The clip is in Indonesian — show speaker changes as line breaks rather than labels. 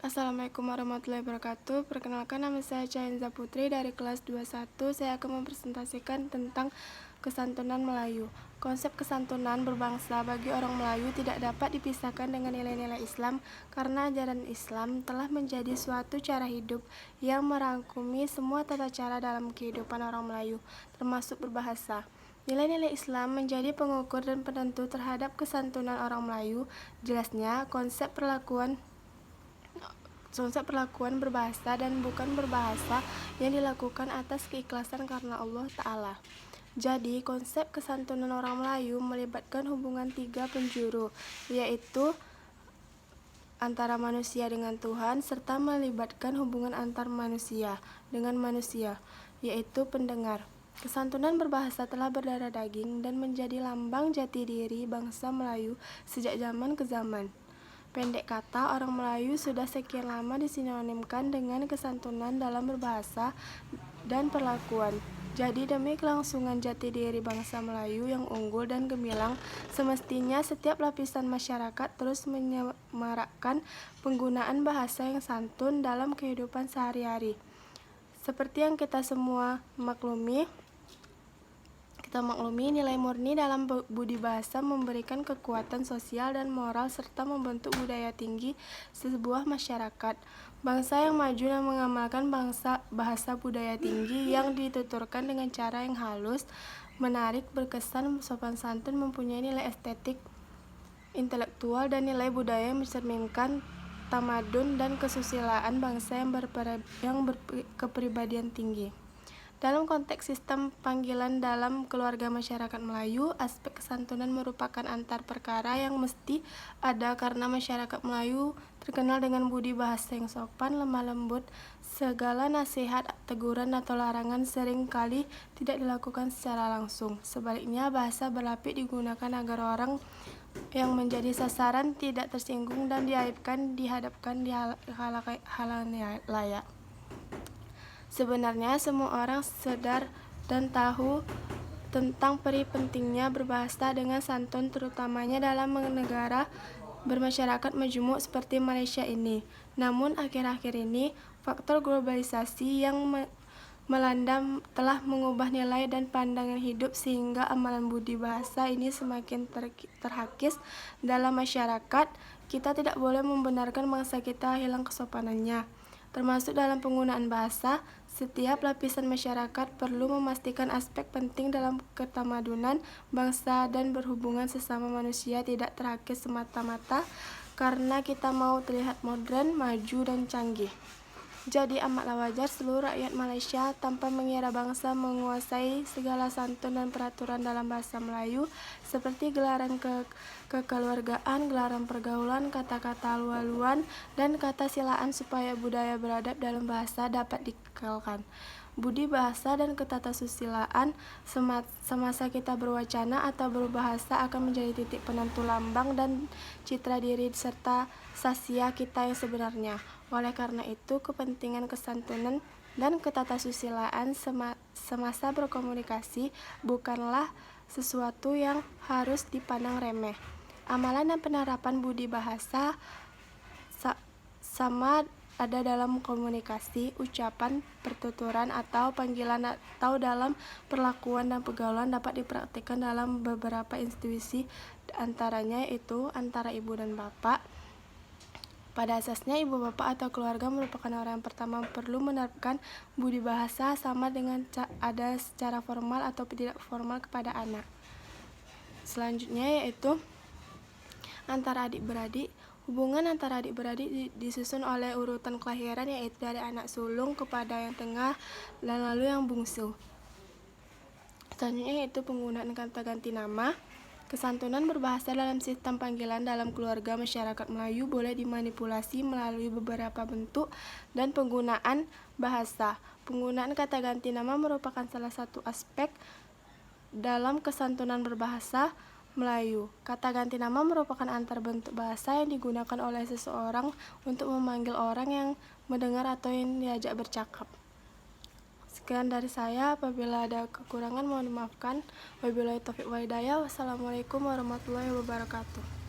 Assalamualaikum warahmatullahi wabarakatuh. Perkenalkan, nama saya Cahenza Putri dari kelas 21. Saya akan mempresentasikan tentang kesantunan Melayu. Konsep kesantunan berbangsa bagi orang Melayu tidak dapat dipisahkan dengan nilai-nilai Islam karena ajaran Islam telah menjadi suatu cara hidup yang merangkumi semua tata cara dalam kehidupan orang Melayu, termasuk berbahasa. Nilai-nilai Islam menjadi pengukur dan penentu terhadap kesantunan orang Melayu. Jelasnya, konsep perlakuan berbahasa dan bukan berbahasa yang dilakukan atas keikhlasan karena Allah Ta'ala. Jadi, konsep kesantunan orang Melayu melibatkan hubungan tiga penjuru, yaitu antara manusia dengan Tuhan, serta melibatkan hubungan antar manusia dengan manusia, yaitu pendengar. Kesantunan berbahasa telah berdarah daging dan menjadi lambang jati diri bangsa Melayu sejak zaman ke zaman. Pendek kata, orang Melayu sudah sekian lama disinonimkan dengan kesantunan dalam berbahasa dan perlakuan. Jadi, demi kelangsungan jati diri bangsa Melayu yang unggul dan gemilang, semestinya setiap lapisan masyarakat terus menyemarakkan penggunaan bahasa yang santun dalam kehidupan sehari-hari. Seperti yang kita semua maklumi, nilai murni dalam budi bahasa memberikan kekuatan sosial dan moral serta membentuk budaya tinggi sebuah masyarakat. Bangsa yang maju dan mengamalkan bahasa budaya tinggi yang dituturkan dengan cara yang halus, menarik, berkesan, sopan santun, mempunyai nilai estetik, intelektual, dan nilai budaya yang mencerminkan tamadun dan kesusilaan bangsa yang berkepribadian tinggi. Dalam konteks sistem panggilan dalam keluarga masyarakat Melayu, aspek kesantunan merupakan antar perkara yang mesti ada karena masyarakat Melayu terkenal dengan budi bahasa yang sopan, lemah lembut. Segala nasihat, teguran, atau larangan sering kali tidak dilakukan secara langsung. Sebaliknya, bahasa berlapik digunakan agar orang yang menjadi sasaran tidak tersinggung dan diaibkan dihadapkan di halayak. Sebenarnya semua orang sadar dan tahu tentang pentingnya berbahasa dengan santun, terutamanya dalam negara bermasyarakat majmuk seperti Malaysia ini. Namun akhir-akhir ini, faktor globalisasi yang melanda telah mengubah nilai dan pandangan hidup sehingga amalan budi bahasa ini semakin terhakis dalam masyarakat. Kita tidak boleh membenarkan bangsa kita hilang kesopanannya. Termasuk dalam penggunaan bahasa, setiap lapisan masyarakat perlu memastikan aspek penting dalam ketamadunan bangsa dan berhubungan sesama manusia tidak terhakis semata-mata karena kita mau terlihat modern, maju, dan canggih. Jadi amatlah wajar seluruh rakyat Malaysia tanpa mengira bangsa menguasai segala santun dan peraturan dalam bahasa Melayu seperti gelaran kekeluargaan, gelaran pergaulan, kata-kata luar-luan, dan kata silaan supaya budaya beradab dalam bahasa dapat dikekalkan. Budi bahasa dan ketatasusilaan semasa kita berwacana atau berbahasa akan menjadi titik penentu lambang dan citra diri serta sasiah kita yang sebenarnya. Oleh karena itu, kepentingan kesantunan dan ketatasusilaan semasa berkomunikasi bukanlah sesuatu yang harus dipandang remeh. Amalan dan penerapan budi bahasa sama ada dalam komunikasi, ucapan, pertuturan, atau panggilan atau dalam perlakuan dan pergaulan dapat dipraktikkan dalam beberapa institusi, antaranya yaitu antara ibu dan bapak. Pada asasnya, ibu bapak atau keluarga merupakan orang yang pertama perlu menerapkan budi bahasa sama dengan ada secara formal atau tidak formal kepada anak. Selanjutnya yaitu antara adik-beradik. Hubungan antara adik-beradik disusun oleh urutan kelahiran, yaitu dari anak sulung kepada yang tengah dan lalu yang bungsu. Selanjutnya yaitu penggunaan kata ganti nama. Kesantunan berbahasa dalam sistem panggilan dalam keluarga masyarakat Melayu boleh dimanipulasi melalui beberapa bentuk dan penggunaan bahasa. Penggunaan kata ganti nama merupakan salah satu aspek dalam kesantunan berbahasa Melayu. Kata ganti nama merupakan antar bentuk bahasa yang digunakan oleh seseorang untuk memanggil orang yang mendengar atau yang diajak bercakap. Sekian dari saya, apabila ada kekurangan mohon dimaafkan. Wabillahi taufiq wal hidayah. Wassalamualaikum warahmatullahi wabarakatuh.